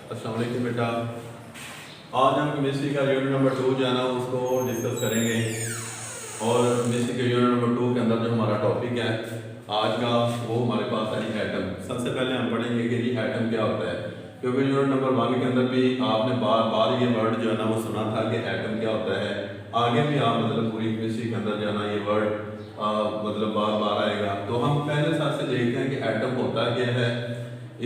अस्सलाम वालेकुम बेटा। आज हम केमिस्ट्री का यूनिट नंबर 2 जो है ना उसको डिस्कस करेंगे। और केमिस्ट्री के यूनिट नंबर 2 के अंदर जो हमारा टॉपिक है आज का वो हमारे पास है एटम। सबसे पहले हम पढ़ेंगे कि ये एटम क्या होता है, क्योंकि यूनिट नंबर 1 के अंदर भी आपने बार बार ये वर्ड जो है ना वो सुना था कि एटम क्या होता है। आगे भी आप मतलब पूरी केमिस्ट्री के अंदर जो है ना ये वर्ड मतलब बार बार आएगा। तो हम पहले साथ से देखते हैं कि एटम होता क्या है,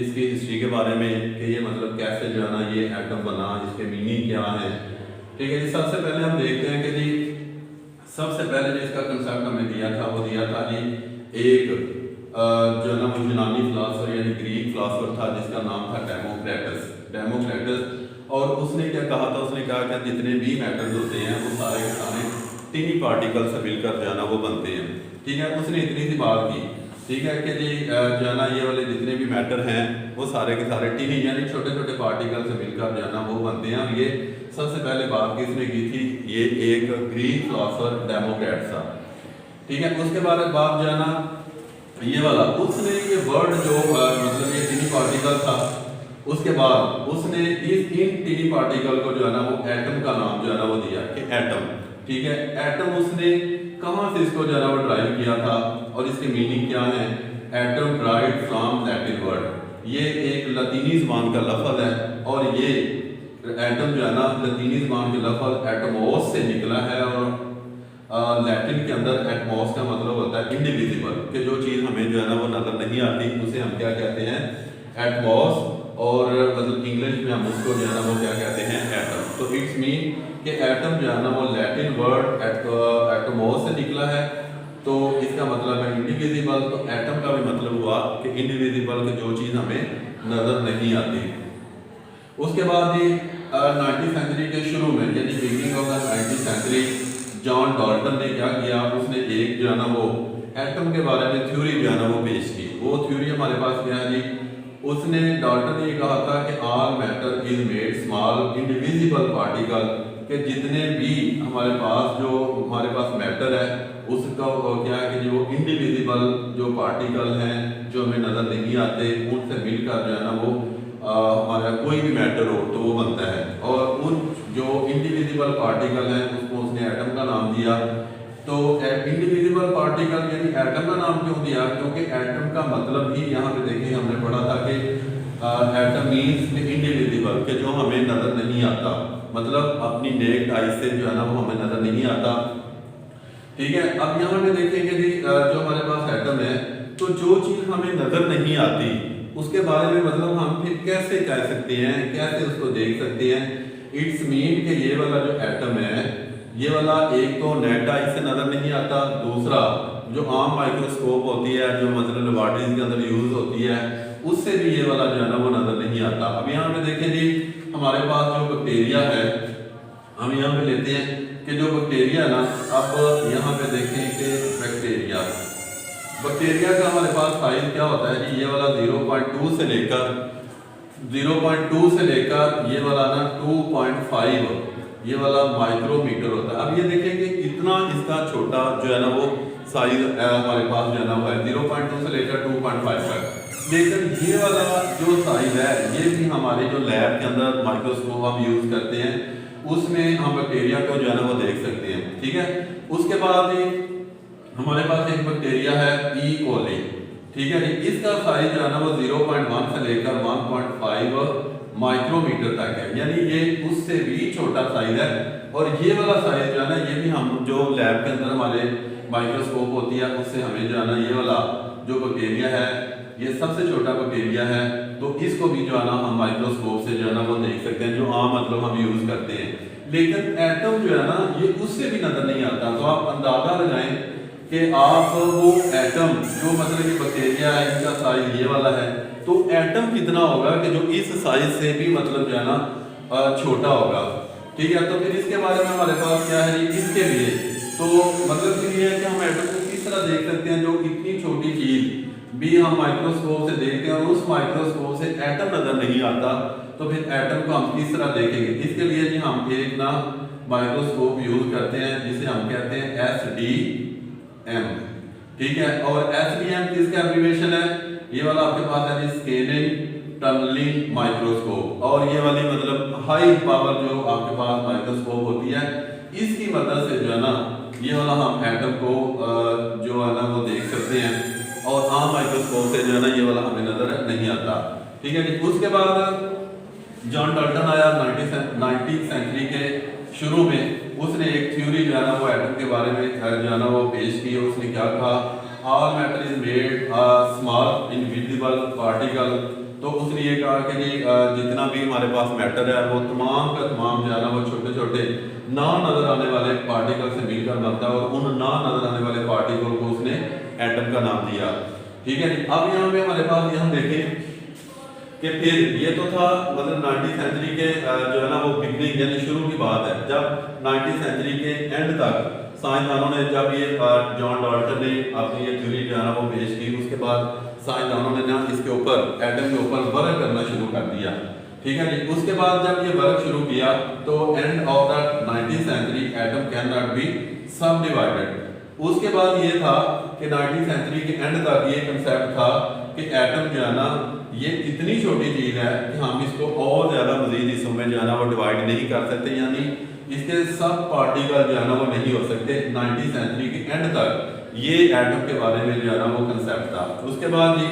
इसकी हिस्ट्री के बारे में कि ये मतलब कैसे जो है ना ये एटम बना, इसके मीनिंग क्या है। ठीक है जी। सबसे पहले हम देखते हैं कि जी सबसे पहले जो इसका कंसेप्ट हमें दिया था वो दिया था जी एक जो है ना वो यूनानी फिलासफर यानी ग्रीक फिलासफर था जिसका नाम था डेमोक्रेटस। और उसने क्या कहा था, उसने कहा कि जितने भी मैटर्स होते हैं वो सारे के सारे टिनी पार्टिकल से मिलकर जो है ना वो बनते हैं। ठीक है, उसने इतनी सी बात की। ठीक है कि जी जो है ना ये वाले जितने भी मैटर हैं वो सारे के सारे टिनी यानी छोटे छोटे पार्टिकल से मिलकर जो है ना वो बनते हैं। और ये सबसे पहले बात किसने की थी, ये एक ग्रीक फिलासफर डेमोक्रेटस था। ठीक है, उसके बाद जो है ना ये वाला उसने ये वर्ड जो मतलब ये टिनी पार्टिकल था, उसके बाद उसने इन टिनी पार्टिकल को जो है ना वो एटम का नाम जो है ना वो दिया कि एटम। ठीक है, एटम उसने कहाँ से इसको जो है ना वो ड्राइव किया था और इसकी मीनिंग क्या है। Atom drive from Latin word, ये एक लतीनी ज़बान का लफ्ज़ है और ये एटम जो है ना लतीनी ज़बान के लफ्ज़ एटमोस से निकला है। और लैटिन के अंदर एटमॉस का मतलब होता है इंडिविजिबल, कि जो चीज़ हमें जो है ना वो नज़र नहीं आती उसे हम क्या कहते हैं, एटमॉस। और मतलब इंग्लिश में हम उसको जो है ना वो क्या कहते हैं, एटम। तो इट्स मीन कि एटम जो है ना वो लैटिन वर्ड एटमॉस से निकला है, तो इसका मतलब है इंडिविजिबल। तो एटम का भी मतलब हुआ कि इंडिविजिबल, कि जो चीज़ हमें नज़र नहीं आती। उसके बाद ही 19वीं सेंचुरी के शुरू में यानी बिगिनिंग ऑफ द 19वीं सेंचुरी जॉन डाल्टन ने क्या किया, उसने एक जो है ना वो एटम के बारे में थ्योरी जो है ना वो पेश की। वो थ्योरी हमारे पास क्या है जी, उसने डाल्टन ने ये कहा था कि all matter is made small indivisible particle, कि जितने भी हमारे पास जो हमारे पास मैटर है उसका क्या है कि जो इंडिविजिबल जो पार्टिकल हैं जो हमें नज़र नहीं आते उनसे मिलकर जो है ना वो हमारा कोई भी मैटर हो तो वो बनता है। और उन जो इंडिविजिबल पार्टिकल हैं उसको उसने एटम का नाम दिया। तो इंडिविजिबल पार्टिकल यानी एटम का नाम क्यों दिया, क्योंकि एटम का मतलब ही यहाँ पे देखिए हमने पढ़ा था कि एटम मीन्स इंडिविजिबल, कि जो हमें नज़र नहीं आता, मतलब अपनी नेक्ड आई से जो है ना वो हमें नज़र नहीं आता। ठीक है, अब यहाँ पे देखेंगे जी जो हमारे पास एटम है, तो जो चीज़ हमें नज़र नहीं आती उसके बारे में मतलब हम फिर कैसे कह सकते हैं, कैसे उसको देख सकते हैं। इट्स मीन कि ये वाला जो एटम है ये वाला एक तो नेट आई से नज़र नहीं आता, दूसरा जो आम माइक्रोस्कोप होती है जो मतलब लेबॉर्टरीज के अंदर यूज़ होती है उससे भी ये वाला जो है ना वो नज़र नहीं आता। अब यहाँ पे देखें जी हमारे पास जो बैक्टीरिया है, हम यहाँ पे लेते हैं कि जो बैक्टीरिया ना, अब यहाँ पे देखें कि बैक्टीरिया का हमारे पास साइज क्या होता है कि ये वाला 0.2 से लेकर ये वाला ना 2.5 ये वाला माइक्रोमीटर होता है। अब ये देखें कि इतना इसका छोटा जो है ना वो साइज हमारे पास जो है ना वो है 0.2 से लेकर 2.5 तक। लेकिन ये वाला जो साइज है ये भी हमारे जो लैब के अंदर माइक्रोस्कोप हम यूज करते हैं उसमें हम बैक्टीरिया को जो है ना वो देख सकते हैं। ठीक है, उसके बाद हमारे पास एक बैक्टीरिया है ई कोली। ठीक है जी, इसका साइज जो है ना वो 0.1 से लेकर 1.5 माइक्रोमीटर तक है, यानी ये उससे भी छोटा साइज है। और ये वाला साइज जो है ना ये भी हम जो लैब के अंदर हमारे माइक्रोस्कोप होती है उससे हमें जो है ना ये वाला जो बैक्टीरिया है ये सबसे छोटा बैक्टीरिया है, तो इसको भी जो है ना हम माइक्रोस्कोप से जो है ना वो देख सकते हैं, जो आम मतलब हम यूज करते हैं। लेकिन एटम जो है ना ये उससे भी नजर नहीं आता। तो आप अंदाजा लगाएं कि आप वो एटम जो मतलब ये बैक्टीरिया है इसका साइज ये वाला है, तो एटम कितना होगा कि जो इस साइज से भी मतलब जो है ना छोटा होगा। ठीक है, तो फिर इसके बारे में हमारे पास क्या है इसके लिए तो मतलब ये है कि हम एटम को किस तरह देख सकते हैं, जो इतनी छोटी चीज भी हम माइक्रोस्कोप से देखते हैं और उस माइक्रोस्कोप से एटम नजर नहीं आता, तो फिर एटम को हम किस तरह देखेंगे। इसके लिए जी हम एक ना माइक्रोस्कोप यूज करते हैं जिसे हम कहते हैं SDM। ठीक है, और SDM किसका एब्रीविएशन है, ये वाला आपके पास है जी स्कैनिंग टनलिंग माइक्रोस्कोप, और ये वाली मतलब हाई पावर जो आपके पास माइक्रोस्कोप होती है, इसकी मदद से जो है ना ये वाला हम एटम को जो है ना वो देख सकते हैं, और आम माइक्रोस्कोप से जो है ना ये वाला हमें नजर नहीं आता। ठीक है जी। उसके बाद जॉन डाल्टन आया 19वीं सेंचुरी के शुरू में। उसने एक थ्योरी जो है ना वो एटम के बारे में जो है ना वो पेश की। उसने क्या कहा, all matter is made small invisible particle. तो उसने ये कहा कि जी जितना भी हमारे पास मैटर है वो तमाम का तमाम जो है ना वो छोटे छोटे ना नजर आने वाले पार्टिकल से मिलकर बनता है, और उन ना नजर आने वाले पार्टिकल को उसने एटम का नाम दिया। ठीक है जी। अब यहाँ पे हमारे पास हम देखें कि फिर ये तो था मतलब 19वीं सेंचुरी के जो है ना वो बिगनिंग यानी शुरू की बात है, जब 19वीं सेंचुरी के एंड तक साइंसदानों ने जब ये जॉन डाल्टन ने अपनी ये थ्योरी जो है ना वो पेश की, उसके बाद साइंसदानों ने ना इसके ऊपर एटम के ऊपर वर्क करना शुरू कर दिया। ठीक है जी। उसके बाद जब ये वर्क शुरू किया तो एंड ऑफ द 19वीं century atom can not be subdivided. उसके बाद ये था कि 19वीं सेंचुरी के एंड तक ये कंसेप्ट था कि एटम जो है ना ये इतनी छोटी चीज है कि हम इसको और ज्यादा मजीद हिस्सों में जो है ना वो डिवाइड नहीं कर सकते, यानी इसके सब पार्टिकल जो है ना वो नहीं हो सकते। 19वीं सेंचुरी के एंड तक ये एटम के बारे में जो है ना वो कंसेप्ट था। उसके बाद जी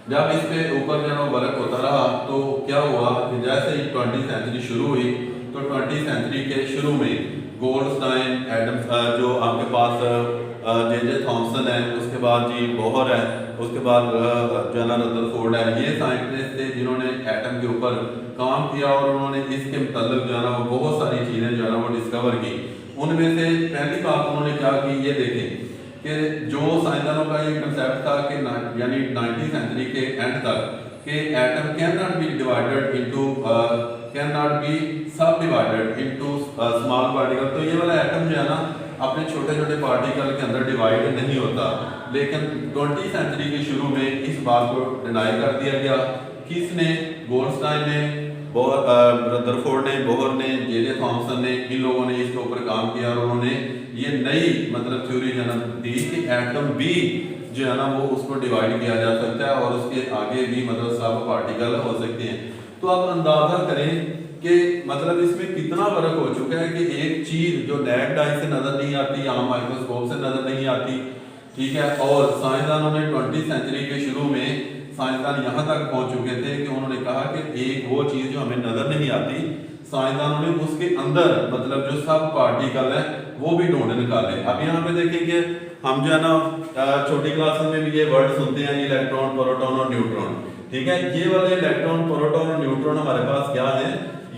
जब इस पे ऊपर जो है वर्क होता रहा तो क्या हुआ कि जैसे ही 20वीं सेंचुरी शुरू हुई तो 20वीं सेंचुरी के शुरू में गोल्डस्टाइन, एडम्स, जो आपके पास जे थॉमसन है, उसके बाद जी बोहर है, उसके बाद जो है ना रदरफोर्ड है, ये साइंटिस्ट थे जिन्होंने एटम के ऊपर काम किया, और उन्होंने इसके मतलब जो है ना वो बहुत सारी चीज़ें जो है ना वो डिस्कवर की। उनमें से पहली बात उन्होंने क्या की, ये देखें कि जो साइंसदानों का ये कंसेप्ट था कि यानी 19वीं सेंचुरी के एंड तक कि atom can not B divided into can not be सब डिवाइडेड इनटू स्मॉल पार्टिकल। तो ये वाला एटम जो है ना अपने छोटे छोटे पार्टिकल के अंदर डिवाइड नहीं होता, लेकिन 20वीं सेंचुरी के शुरू में इस बात को डिनाई कर दिया गया। किसने? गोल्डस्टाइन ने, रदरफोर्ड ने, बोहर ने, जे थॉमसन ने, इन लोगों ने इसके ऊपर काम किया, और उन्होंने ये नई मतलब थ्योरी जन्म दी कि एटम भी जो है ना वो उसको डिवाइड किया जा सकता है, और उसके आगे भी मतलब सब पार्टिकल हो सकते हैं। तो आप अंदाजा करें कि मतलब इसमें कितना फर्क हो चुका है कि एक चीज जो नैक्ड आई से नजर नहीं आती, आम माइक्रोस्कोप से नजर नहीं आती, ठीक है, और साइंसदानों ने 20वीं सेंचुरी के शुरू में साइंसदान यहाँ तक पहुंच चुके थे कि उन्होंने कहा कि एक वो चीज जो हमें नजर नहीं आती, साइंसदानों ने उसके अंदर मतलब जो सब पार्टिकल है वो भी ढूंढ निकाले। अब यहाँ पे देखेंगे हम जो है ना छोटी क्लास में भी ये वर्ड सुनते हैं, इलेक्ट्रॉन, प्रोटॉन और न्यूट्रॉन। ठीक है, ये वाले इलेक्ट्रॉन, प्रोटॉन और न्यूट्रॉन हमारे पास क्या है?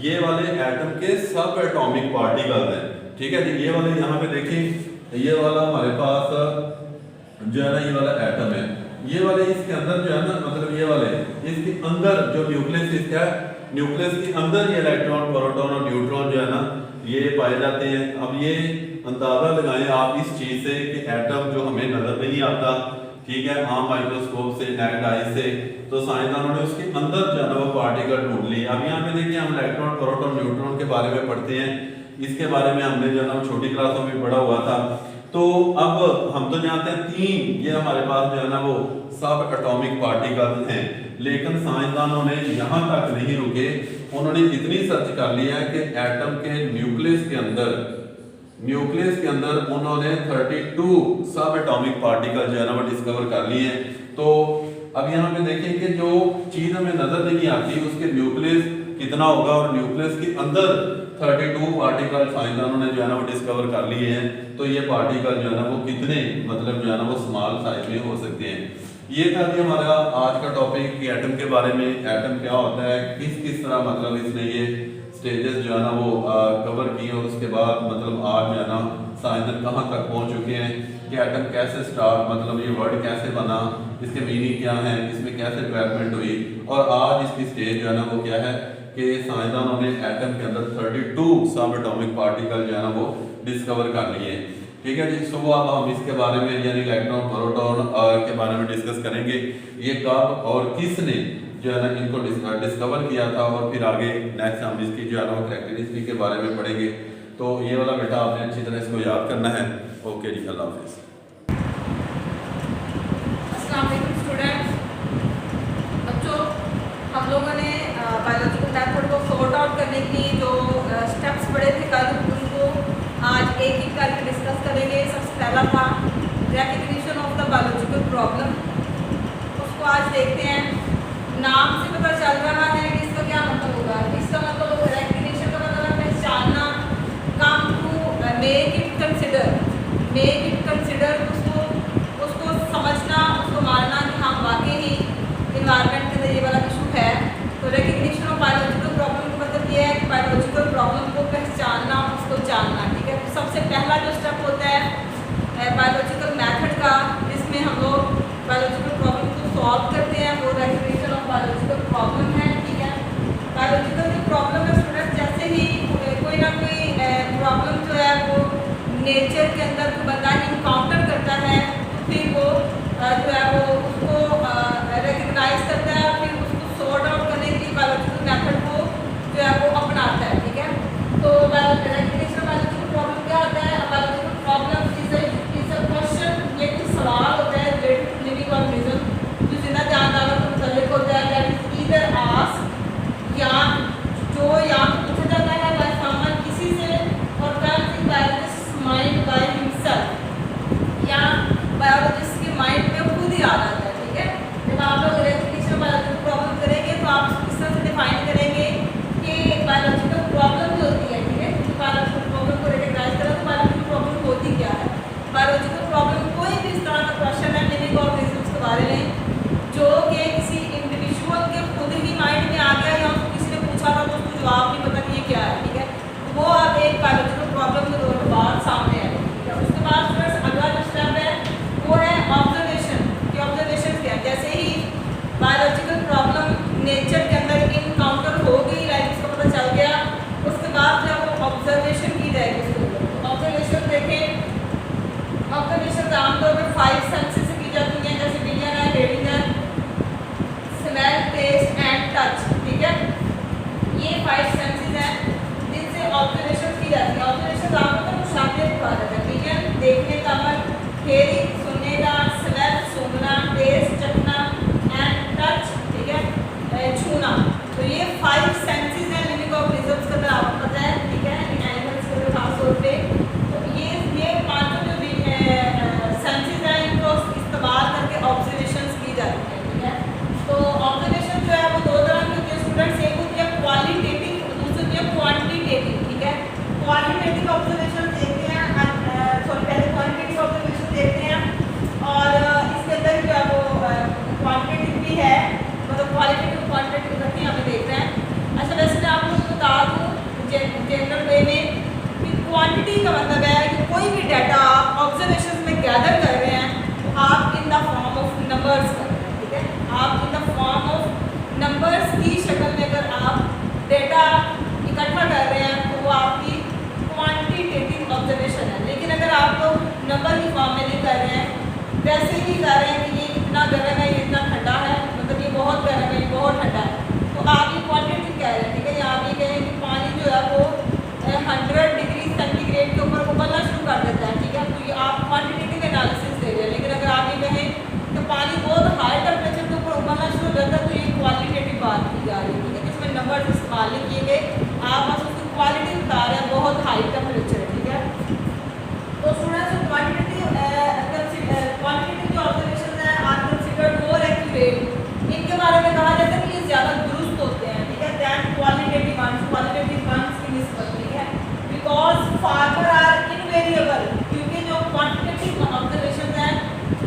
ये वाले एटम के सब एटॉमिक पार्टिकल्स हैं। ठीक है जी, ये वाले यहाँ पे देखिए, ये वाला हमारे पास जो है ना ये वाला एटम है, ये वाले इसके अंदर जो है ना मतलब ये वाले इसके अंदर जो न्यूक्लियस इसका है, न्यूक्लियस के अंदर ये इलेक्ट्रॉन, प्रोटॉन और न्यूट्रॉन जो है ना ये पाए जाते हैं। अब ये अंदाजा लगाएं आप इस चीज से कि एटम जो हमें नजर नहीं आता, ठीक है, आम माइक्रोस्कोप से, नैक्ड आई से, तो साइंसदानों ने उसके अंदर जो है ना वो पार्टिकल ढूंढ लिए। अब यहाँ पे देखिए हम इलेक्ट्रॉन, प्रोटॉन, न्यूट्रॉन के बारे में पढ़ते हैं, इसके बारे में हमने जो है ना छोटी क्लासों में पढ़ा हुआ था। तो अब हम तो जानते हैं तीन ये हमारे पास जो है ना वो सब एटॉमिक पार्टिकल हैं, लेकिन साइंसदानों ने यहाँ तक नहीं रुके, उन्होंने इतनी सर्च कर लिया है कि एटम के न्यूक्लियस के अंदर उन्होंने 32 सब एटॉमिक पार्टिकल जो है ना वो डिस्कवर कर लिए हैं। तो अब यहाँ पे देखें कि जो चीज हमें नजर नहीं आती उसके न्यूक्लियस कितना होगा, और न्यूक्लियस के अंदर 32 पार्टिकल साइंसदानों ने जो है ना वो डिस्कवर कर लिए हैं। तो ये पार्टिकल जो है ना वो कितने मतलब जो है ना वो स्मॉल साइज में हो सकते हैं। ये था कि हमारा आज का टॉपिक कि एटम के बारे में, एटम क्या होता है, किस तरह मतलब इसने ये स्टेजेस जो है ना वो कवर किए, और उसके बाद मतलब आज जो है ना साइंसदान कहाँ तक पहुँच चुके हैं कि एटम कैसे स्टार्ट मतलब ये वर्ड कैसे बना, इसके मीनिंग क्या है, इसमें कैसे डेवलपमेंट हुई, और आज इसकी स्टेज जो है ना वो क्या है कि साइंसदानों ने एटम के अंदर 32 सब एटॉमिक पार्टिकल जो है ना वो डिस्कवर कर लिए। ठीक है जी, सुबह अब हम इसके बारे में यानी इलेक्ट्रॉन, प्रोटॉन के बारे में डिस्कस करेंगे, ये कब और किसने जो है ना इनको डिस्कवर किया था, और फिर आगे नेक्स्ट हम इसकी जो है ना कैरेक्टरिस्टिक के बारे में पढ़ेंगे। तो ये वाला बेटा आपने अच्छी तरह इसको याद करना है। ओके जी, अल्लाह हाफिज़। अस्सलाम वालेकुम स्टूडेंट्स, बच्चों बायोलॉजिकल मेथड को सॉर्ट आउट करने के लिए जो स्टेप्स पड़े थे कल, उनको आज एक एक करके डिस्कस करेंगे। सबसे पहला था recognition of the biological problem, उसको आज देखते हैं। नाम से पता चल रहा है कि इसका क्या मतलब होगा। इसका मतलब रिकग्निशन का मतलब है पहचानना, come to make it consider, उसको समझना, उसको मानना कि हाँ वाकई ही इन्वायरमेंट के अंदर ये वाला इशू है। तो रिकग्निशन ऑफ बायोलॉजिकल प्रॉब्लम का मतलब ये है कि बायोलॉजिकल प्रॉब्लम को पहचानना, उसको जानना। ठीक है, तो सबसे पहला जो स्टेप होता है बायोलॉजिकल मेथड का, जिसमें हम लोग बायोलॉजिकल प्रॉब्लम को सॉल्व करते हैं, वो रिकग्निशन ऑफ बायोलॉजिकल प्रॉब्लम है। ठीक है, बायोलॉजिकल जो प्रॉब्लम है स्टूडेंट, जैसे ही कोई ना कोई प्रॉब्लम जो है वो नेचर के अंदर बंदा इनकाउंटर करता है, तो फिर वो जो है वो उसको रिकग्नाइज करता है, फिर उसको सॉर्ट आउट करने के लिए बायोलॉजिकल मेथड को जो है वो अपनाता है। ठीक है, तो रिकग्निशन बायोलॉजिकल प्रॉब्लम क्या होता है? Biological problem is a question, ये कुछ सवाल होता है रिलेटेड टू लिविंग ऑर्गेनिज्म जो जिंदा जानदारों के मुताल्लिक होता है। दैट इज ईदर आस्क्ड, या जो या पूछा जाता है बाय समवन किसी से, और comes in biologist mind by himself, या बायोलॉजिस्ट के माइंड में खुद ही आ जाता है। ठीक है, जब आप लोग रिकग्निशन बायोलॉजिकल प्रॉब्लम करेंगे तो आप किस तरह से डिफाइन करेंगे कि बायोलॉजिकल प्रॉब्लम जो होती है। ठीक है, तो बायोलॉजिकल प्रॉब्लम को रिकग्नाइज करें तो बायोलॉजिकल प्रॉब्लम होती क्या है। बायोलॉजिकल प्रॉब्लम कोई भी इस तरह का क्वेश्चन है लिविंग ऑर्गेनिजम्स के बारे में जो कि किसी इंडिविजुअल के खुद ही माइंड में आ गया, या उसको किसी ने पूछा था तो उसको जवाब नहीं पता कि ये क्या है। ठीक है, वो अब एक बायोलॉजिकल प्रॉब्लम के तौर पर बाहर सामने है। उसके बाद फ्रेंड्स अगला जो स्टेप है वो है ऑब्जर्वेशन। कि ऑब्जर्वेशन क्या है? जैसे ही बायोलॉजिकल प्रॉब्लम नेचर के अंदर इनकाउंटर हो गई, लाइक उसको पता चल गया, उसके बाद जब वो ऑब्जर्वेशन की जाएगी उसको ऑब्जर्वेशन देखें। ऑब्जर्वेशन आमतौर पर 5 सेंसेस से की जाती है, जैसे विजन है, रीडिंग है, स्मेल, टेस्ट एंड टच। ठीक है, ये 5 सेंसेस हैं जिनसे ऑब्जर्वेशन की जाती है। ऑब्जर्वेशन आमतौर पर मुशाहिदे की बात है। विजन देखने का मन, हेयरिंग सुनने का, स्मेल सूंघना, टेस्ट चखना एंड टच ठीक है छूना। तो ये 5 सेंसेस हैं लिविंग ऑर्गेनिजम्स के अंदर, आपको पता है। ठीक है, एनिमल्स के अंदर खास तौर पे तो ये पांचों जो भी सेंसेस हैं इनको इस्तेमाल करके ऑब्जर्वेशंस की जाती है। ठीक है, तो ऑब्जर्वेशन जो है वो दो तरह की होती है स्टूडेंट्स, एक होती है क्वालिटेटिव, दूसरी होती है क्वांटिटेटिव। ठीक है, क्वालिटेटिव ऑब्जर्वेशन देखते हैं, पहले क्वांटिटेटिव ऑब्जर्वेशन देखते हैं, और इसके अंदर जो है वो क्वांटिटेटिव भी है, मतलब क्वालिटेटिव क्वांटिटेटिव करके हमें देखते हैं। अच्छा, वैसे मैं आप लोगों को बता दूँ जनरल वे में कि क्वांटिटी का मतलब है कि कोई भी डाटा आप ऑब्जर्वेशन में गैदर कर रहे हैं तो आप in the form of numbers कर रहे हैं। ठीक है, आप in the form of numbers की शक्ल में अगर आप डेटा इकट्ठा कर रहे हैं तो वो आपकी क्वांटिटेटिव ऑब्जर्वेशन है। लेकिन अगर आप लोग नंबर की फॉर्म में नहीं कर रहे हैं, वैसे ही कर रहे हैं कि ये इतना गर्म है, ये इतना ठंडा है, मतलब ये बहुत गर्म है, ये बहुत ठंडा है, तो आप ये क्वांटिटी कह रहे हैं। ठीक है, या आप ये कहें कि पानी जो है वो 100 डिग्री सेंटीग्रेड के ऊपर उबलना शुरू कर देता है। ठीक है, तो ये आप क्वांटिटेटिव एनालिसिस दे रहे हैं। लेकिन अगर आप ये कहें तो पानी बहुत हाई टेम्परेचर के ऊपर उबलना शुरू हो जाता है, तो ये क्वालिटेटिव बात की जा रही है। ठीक है, जिसमें नंबर इस्तेमाल नहीं किए गए, आप बस उसकी क्वालिटी बता रहे हैं, बहुत हाई टेम्परेचर। ठीक है, तो स्टूडेंट्स क्वांटिटेटिव जो ऑब्जर्वेशन है आर कंसीडर्ड मोर एक्यूरेट, इनके बारे में कहा जाता है कि ये ज़्यादा दुरुस्त होते हैं। ठीक है, दैट क्वालिटेटिव वंस की निस्बत। ठीक है, बिकॉज फार्मर आर इनवेरिएबल, क्योंकि जो क्वांटिटेटिव ऑब्जर्वेशन है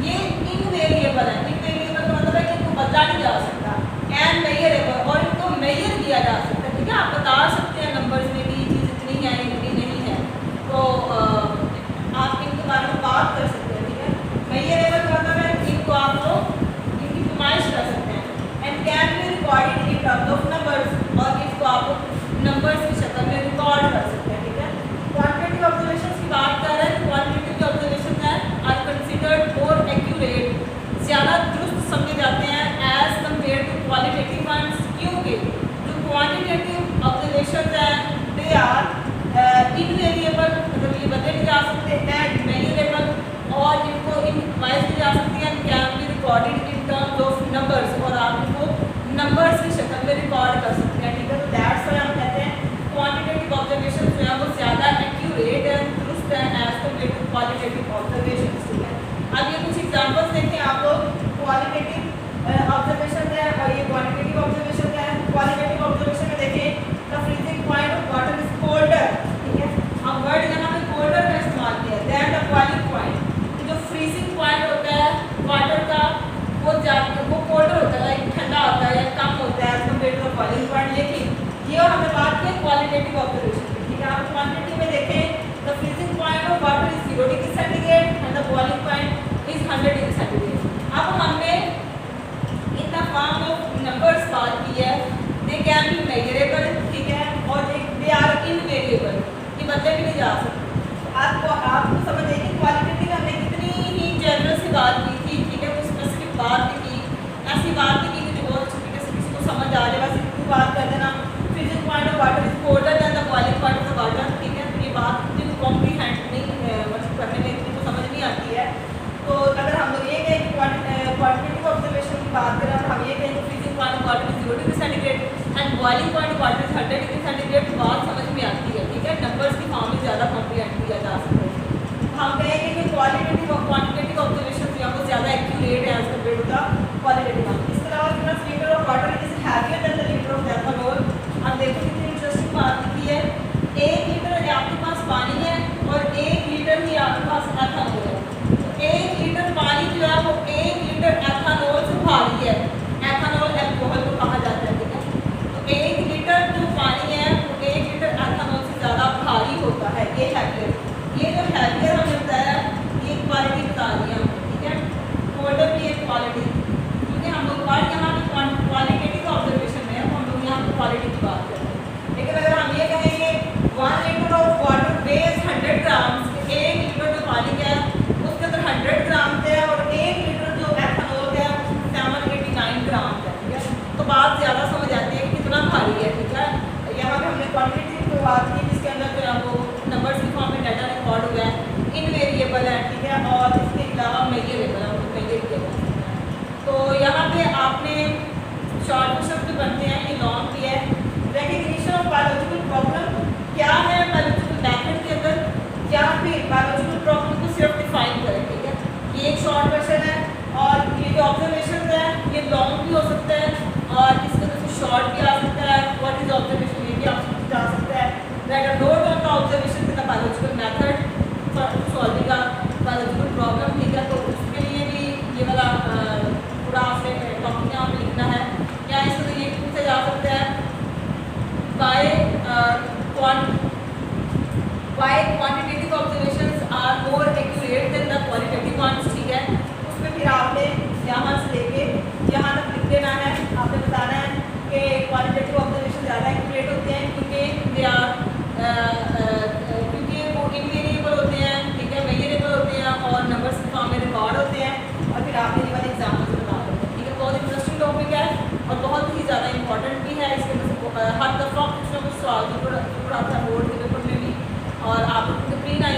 ये इनवेरिएबल है। इनवेरिएबल का मतलब है कि इनको बदला नहीं जा सकता, एंड मेजरेबल, और इनको मेजर किया जा सकता है। ठीक है, आप बता सकते हैं नंबर्स में भी ये चीज़ इतनी है, इतनी नहीं है, तो आप इनके बारे में बात कर सकते हैं। ठीक है, मेजरेबल का मतलब है कि इनको आप लोग इनकी नुमाइश कर सकते हैं, and can be recorded in terms of numbers, और इसको आप नंबर्स की शक्ल में रिकॉर्ड कर सकते हैं। ठीक है, क्वांटिटेटिव ऑब्जर्वेशन की बात कर रहे हैं। क्वांटिटेटिव जो ऑब्जर्वेशन है आर कंसीडर्ड मोर एक्यूरेट, ज़्यादा दुरुस्त समझे जाते हैं as compared to qualitative ones, क्योंकि जो क्वांटिटेटिव ऑब्जर्वेशन है दे आर इनवेरिएबल, मतलब ये बदले नहीं जा सकते, एंड मेजरेबल, और इनको इनवाइज की जा सकती है, can be recorded in terms of numbers, और आप इनको नंबर्स की शक्ल में रिकॉर्ड कर सकते हैं। बात कर देना freezing point of water is colder than the boiling point of the water, ठीक है। तो ये बात जिन कॉम्प्रीहेंड नहीं मतलब करने में इतनी तो समझ नहीं आती है। तो अगर हम लोग ये कहें क्वांटिटेटिव ऑब्जर्वेशन की बात करें, अगर हम ये कहें कि freezing point of water is 0 degree centigrade and boiling point of water is 100 degree centigrade, तो बात समझ में आती है, ठीक है। नंबर्स की फॉर्म में ज़्यादा कॉम्प्रीहेंड किया जा सकता है। हम कहेंगे कि क्वालिटेटिव और क्वांटिटेटिव ऑब्जर्वेशन जो है वो ज़्यादा एक्यूरेट है as compared to the qualitative one. इसके अलावा जितना litre of water is heavier than the litre of ethanol. अब देखो कितनी इंटरेस्टिंग बात लिखी है, 1 लीटर आपके पास पानी है और 1 लीटर ही आपके पास एथेनॉल है। तो 1 लीटर पानी जो है वो 1 लीटर एथेनॉल से भारी है। एथेनॉल अल्कोहल को कहा जाता है, ठीक है। तो 1 लीटर जो पानी है वो 1 लीटर एथेनॉल से ज़्यादा भारी होता है, ये हैवियर। ये जो हैवियर हमें बताया ये क्वालिटी बता दी हमने, ठीक है। कोल्डर की एक क्वालिटी, क्योंकि हम लोग बात यहाँ पे क्वालिटेटिव ऑब्जर्वेशन में है, तो हम लोग यहाँ पे क्वालिटी की बात करते हैं। लेकिन अगर हम ये कहेंगे 1 litre of water veg 100 grams, 1 litre जो पानी है उसके अंदर 100 ग्राम है और 1 लीटर जो एथेनॉल है 789 ग्राम है, ठीक है। तो बात ज़्यादा समझ आती है कि कितना भारी है, ठीक है। यहाँ पे हमने क्वांटिटी की बात की जिसके अंदर जो है वो नंबर्स की फॉर्म में डाटा रिकॉर्ड हुआ है, इनवेरिएबल है, ठीक है। और इसके अलावा मेजरेबल है, उनको मेजर किया जा सकता है। तो यहाँ पे आपने शॉर्ट क्वेश्चन भी बनते हैं, ये लॉन्ग भी है। रिकग्निशन ऑफ बायोलॉजिकल प्रॉब्लम क्या है बायोलॉजिकल मेथड के अंदर, या फिर बायोलॉजिकल प्रॉब्लम को सिर्फ डिफाइन करें, ठीक है। ये एक शॉर्ट क्वेश्चन है और ये जो ऑब्जर्वेशन है ये लॉन्ग भी हो सकता है और इसके अंदर से शॉर्ट भी आ सकता है। व्हाट इज ऑब्जर्वेशन ये भी आपसे पूछा जा सकता है। Right a note on the observation in the biological method for solving a biological problem, ठीक है। तो उसके लिए भी ये वाला पूरा आपने टॉपिक यहाँ पे लिखना है। या इसको तो ये पूछा जा सकता है why quantitative observations are more accurate than the qualitative ones, ठीक है। उसमें फिर आपने यहाँ से लेके यहाँ तक लिख देना है। आपने बताना है कि क्वालिटेटिव ऑब्जर्वेशन ज़्यादा एक्यूरेट होते हैं क्योंकि दे आर क्योंकि वो इनवेरिएबल होते हैं, ठीक है, मेजरेबल होते हैं और नंबर्स की फॉर्म में रिकॉर्ड होते हैं। और फिर आपने ये वाले एग्जाम्पल्स बता दो, ठीक है। बहुत इंटरेस्टिंग टॉपिक है और बहुत ही ज़्यादा इंपॉर्टेंट भी है। इसके अंदर हर दफ़ा कुछ ना कुछ सवाल जरूर आता है बोर्ड के पेपर में भी। और आप प्री 9